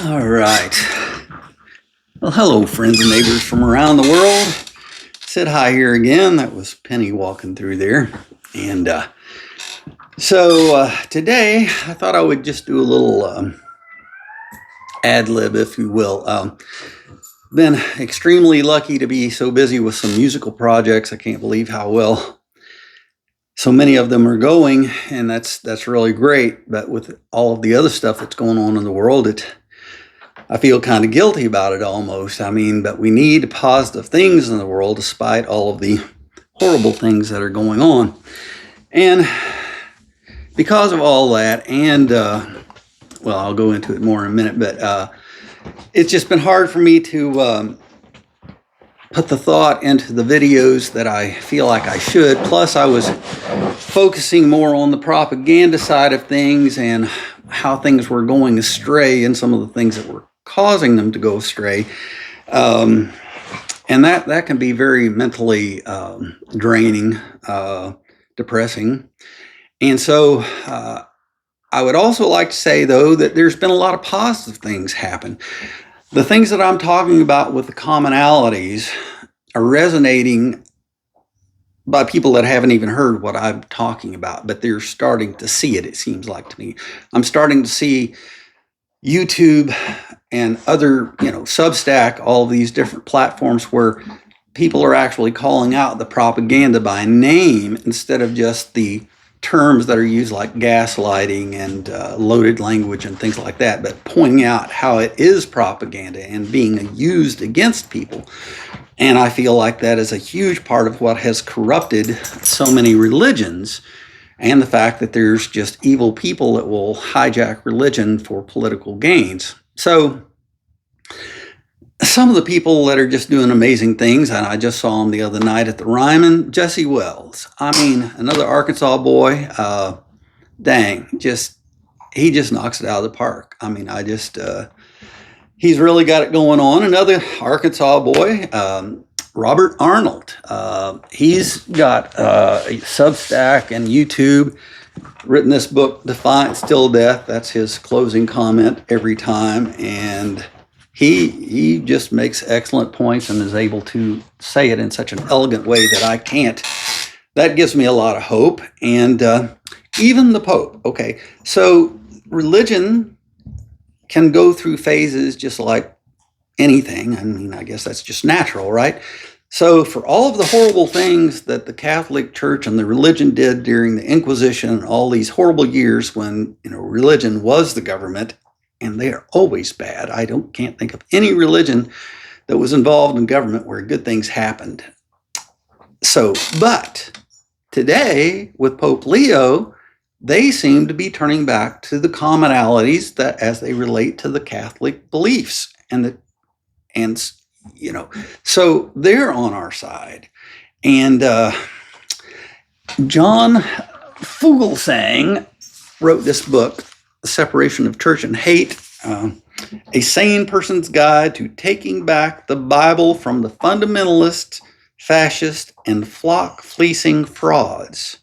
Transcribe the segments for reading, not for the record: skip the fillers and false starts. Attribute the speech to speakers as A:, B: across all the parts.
A: All right. Well, hello, friends and neighbors from around the world. Sid High here again. That was Penny walking through there. And so today I thought I would just do a little ad-lib, if you will. Been extremely lucky to be so busy with some musical projects. I can't believe how well so many of them are going, and that's really great. But with all of the other stuff that's going on in the world, I feel kind of guilty about it almost. I mean, but we need positive things in the world despite all of the horrible things that are going on. And because of all that, and well, I'll go into it more in a minute, but it's just been hard for me to put the thought into the videos that I feel like I should. Plus, I was focusing more on the propaganda side of things and how things were going astray and some of the things that were causing them to go astray. And that can be very mentally draining, depressing. And so I would also like to say, though, that there's been a lot of positive things happen. The things that I'm talking about with the commonalities are resonating by people that haven't even heard what I'm talking about, but they're starting to see it, it seems like to me. I'm starting to see YouTube and other, Substack, all these different platforms where people are actually calling out the propaganda by name instead of just the terms that are used like gaslighting and loaded language and things like that, but pointing out how it is propaganda and being used against people. And I feel like that is a huge part of what has corrupted so many religions, and the fact that there's just evil people that will hijack religion for political gains. So some of the people that are just doing amazing things, and I just saw him the other night at the Ryman, Jesse Wells. I mean, another Arkansas boy, he just knocks it out of the park. I mean, he's really got it going on. Another Arkansas boy, Robert Arnold. He's got a Substack and YouTube, written this book, Defiant Still Death. That's his closing comment every time. And he just makes excellent points and is able to say it in such an elegant way that I can't. That gives me a lot of hope. And even the Pope. Okay, so religion can go through phases just like anything. I mean, I guess that's just natural, right? So for all of the horrible things that the Catholic Church and the religion did during the Inquisition, all these horrible years when religion was the government, and they are always bad. I can't think of any religion that was involved in government where good things happened. So, but today with Pope Leo, they seem to be turning back to the commonalities that as they relate to the Catholic beliefs so they're on our side. And John Fugelsang wrote this book, The Separation of Church and Hate, A Sane Person's Guide to Taking Back the Bible from the Fundamentalist, Fascist, and Flock-Fleecing Frauds.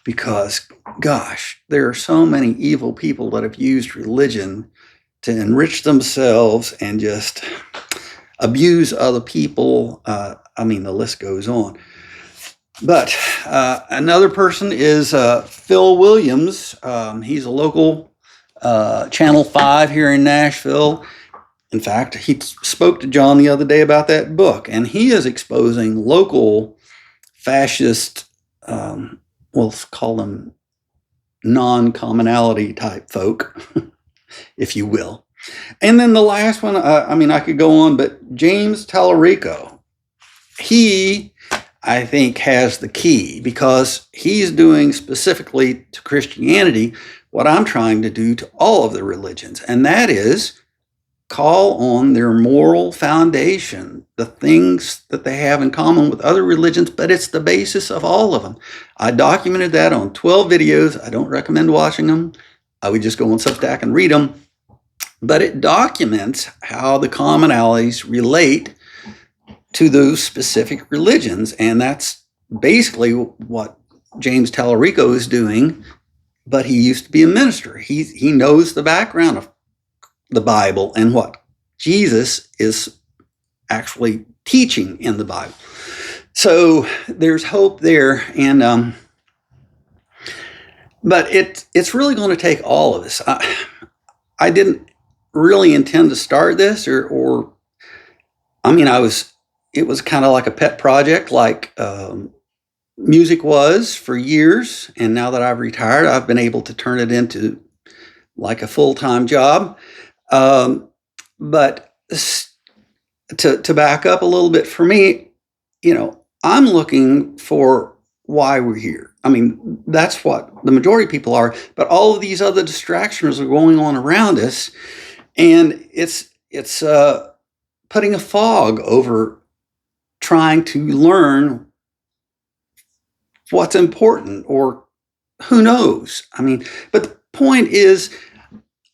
A: Because, gosh, there are so many evil people that have used religion to enrich themselves and just abuse other people. I mean, the list goes on. But another person is Phil Williams. He's a local Channel 5 here in Nashville. In fact, he spoke to John the other day about that book, and he is exposing local fascist, we'll call them non-commonality type folk, if you will. And then the last one, I could go on, but James Talarico, he, I think, has the key because he's doing specifically to Christianity what I'm trying to do to all of the religions, and that is call on their moral foundation, the things that they have in common with other religions, but it's the basis of all of them. I documented that on 12 videos. I don't recommend watching them. I would just go on Substack and read them. But it documents how the commonalities relate to those specific religions. And that's basically what James Talarico is doing but he used to be a minister. He knows the background of the Bible and what Jesus is actually teaching in the Bible. So there's hope there, and but it's really going to take all of us. I didn't really intend to start this, or I mean, it was kind of like a pet project, like music was for years, and now that I've retired, I've been able to turn it into like a full-time job. But to back up a little bit for me, I'm looking for why we're here. I mean, that's what the majority of people are, but all of these other distractions are going on around us, and it's putting a fog over trying to learn what's important, or who knows. I mean, but the point is,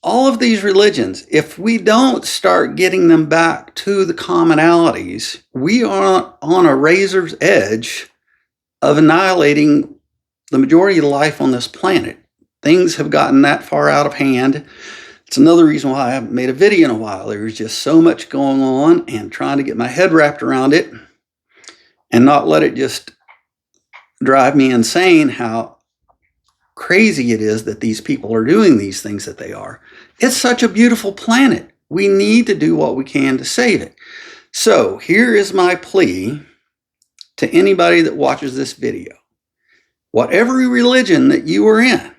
A: all of these religions, if we don't start getting them back to the commonalities, we are on a razor's edge of annihilating the majority of life on this planet. Things have gotten that far out of hand. It's another reason why I haven't made a video in a while. There's just so much going on, and trying to get my head wrapped around it and not let it just drive me insane how crazy it is that these people are doing these things that they are. It's such a beautiful planet. We need to do what we can to save it. So here is my plea to anybody that watches this video. Whatever religion that you are in,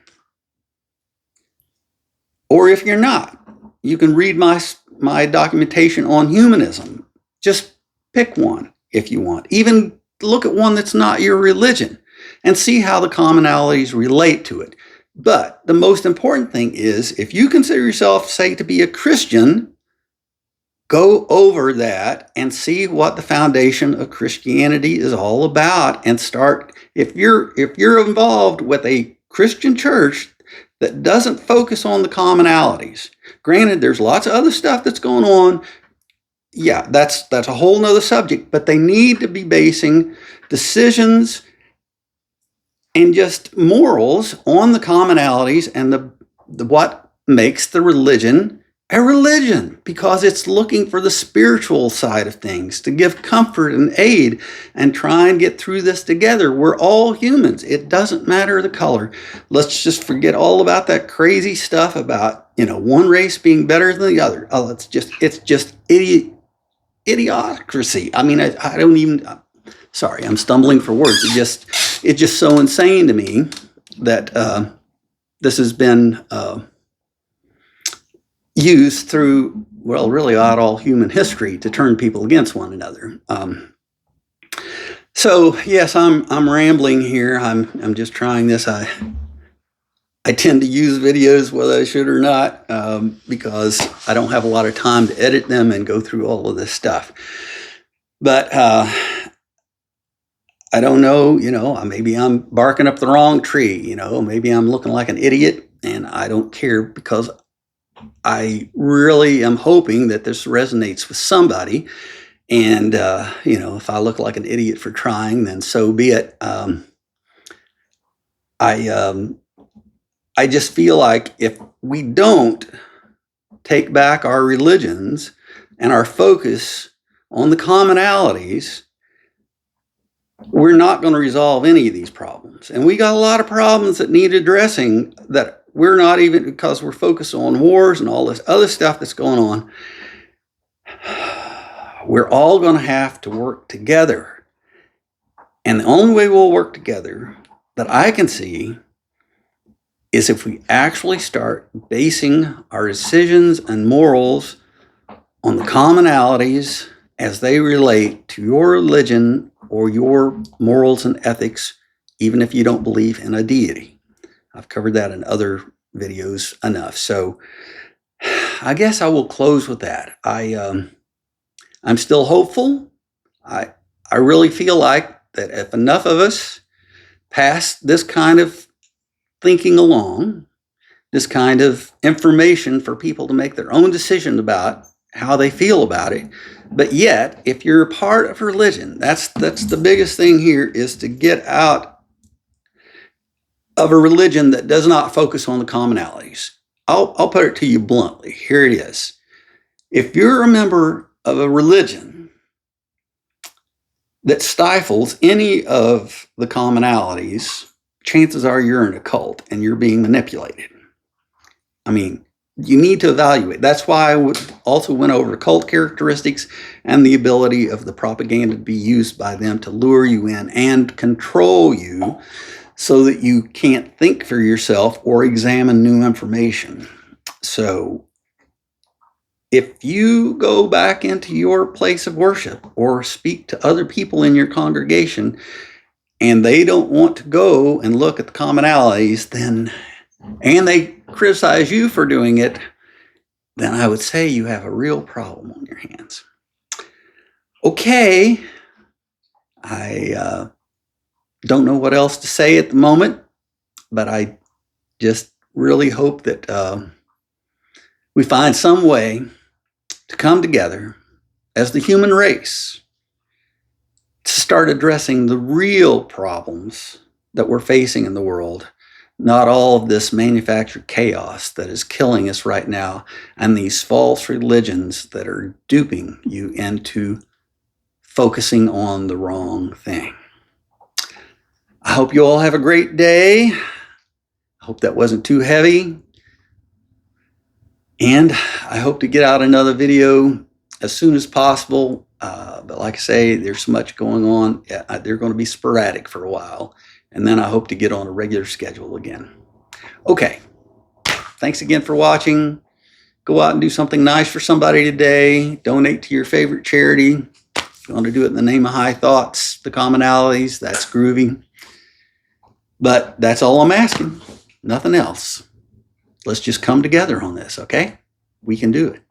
A: or if you're not, you can read my documentation on humanism. Just pick one if you want. Even look at one that's not your religion and see how the commonalities relate to it. But the most important thing is, if you consider yourself, say, to be a Christian, go over that and see what the foundation of Christianity is all about, and start, if you're involved with a Christian church that doesn't focus on the commonalities. Granted, there's lots of other stuff that's going on. Yeah, that's a whole nother subject, but they need to be basing decisions and just morals on the commonalities and the what makes the religion a religion, because it's looking for the spiritual side of things to give comfort and aid and try and get through this together. We're all humans. It doesn't matter the color. Let's just forget all about that crazy stuff about, one race being better than the other. Oh, it's just idiocracy. I mean, I don't even, sorry, I'm stumbling for words. It's just so insane to me that this has been used through, well, really all human history to turn people against one another. So yes, I'm rambling here. I'm just trying this. I tend to use videos whether I should or not, because I don't have a lot of time to edit them and go through all of this stuff. But I don't know, maybe I'm barking up the wrong tree, maybe I'm looking like an idiot, and I don't care, because I really am hoping that this resonates with somebody. And, if I look like an idiot for trying, then so be it. I just feel like if we don't take back our religions and our focus on the commonalities, we're not going to resolve any of these problems. And we got a lot of problems that need addressing that we're not even, because we're focused on wars and all this other stuff that's going on. We're all going to have to work together. And the only way we'll work together that I can see is if we actually start basing our decisions and morals on the commonalities as they relate to your religion or your morals and ethics, even if you don't believe in a deity. I've covered that in other videos enough. So I guess I will close with that. I'm still hopeful. I really feel like that if enough of us pass this kind of thinking along, this kind of information for people to make their own decision about how they feel about it. But yet, if you're a part of religion, that's the biggest thing here, is to get out of a religion that does not focus on the commonalities. I'll put it to you bluntly. Here it is. If you're a member of a religion that stifles any of the commonalities, chances are you're in a cult and you're being manipulated. I mean, you need to evaluate. That's why I also went over cult characteristics and the ability of the propaganda to be used by them to lure you in and control you so that you can't think for yourself or examine new information. So if you go back into your place of worship or speak to other people in your congregation and they don't want to go and look at the commonalities, then, and they criticize you for doing it, then I would say you have a real problem on your hands. Okay, I don't know what else to say at the moment, but I just really hope that we find some way to come together as the human race to start addressing the real problems that we're facing in the world, not all of this manufactured chaos that is killing us right now and these false religions that are duping you into focusing on the wrong thing. I hope you all have a great day. I hope that wasn't too heavy. And I hope to get out another video as soon as possible. But like I say, there's so much going on. They're going to be sporadic for a while. And then I hope to get on a regular schedule again. Okay. Thanks again for watching. Go out and do something nice for somebody today. Donate to your favorite charity. If you want to do it in the name of high thoughts, the commonalities, that's groovy. But that's all I'm asking. Nothing else. Let's just come together on this, okay? We can do it.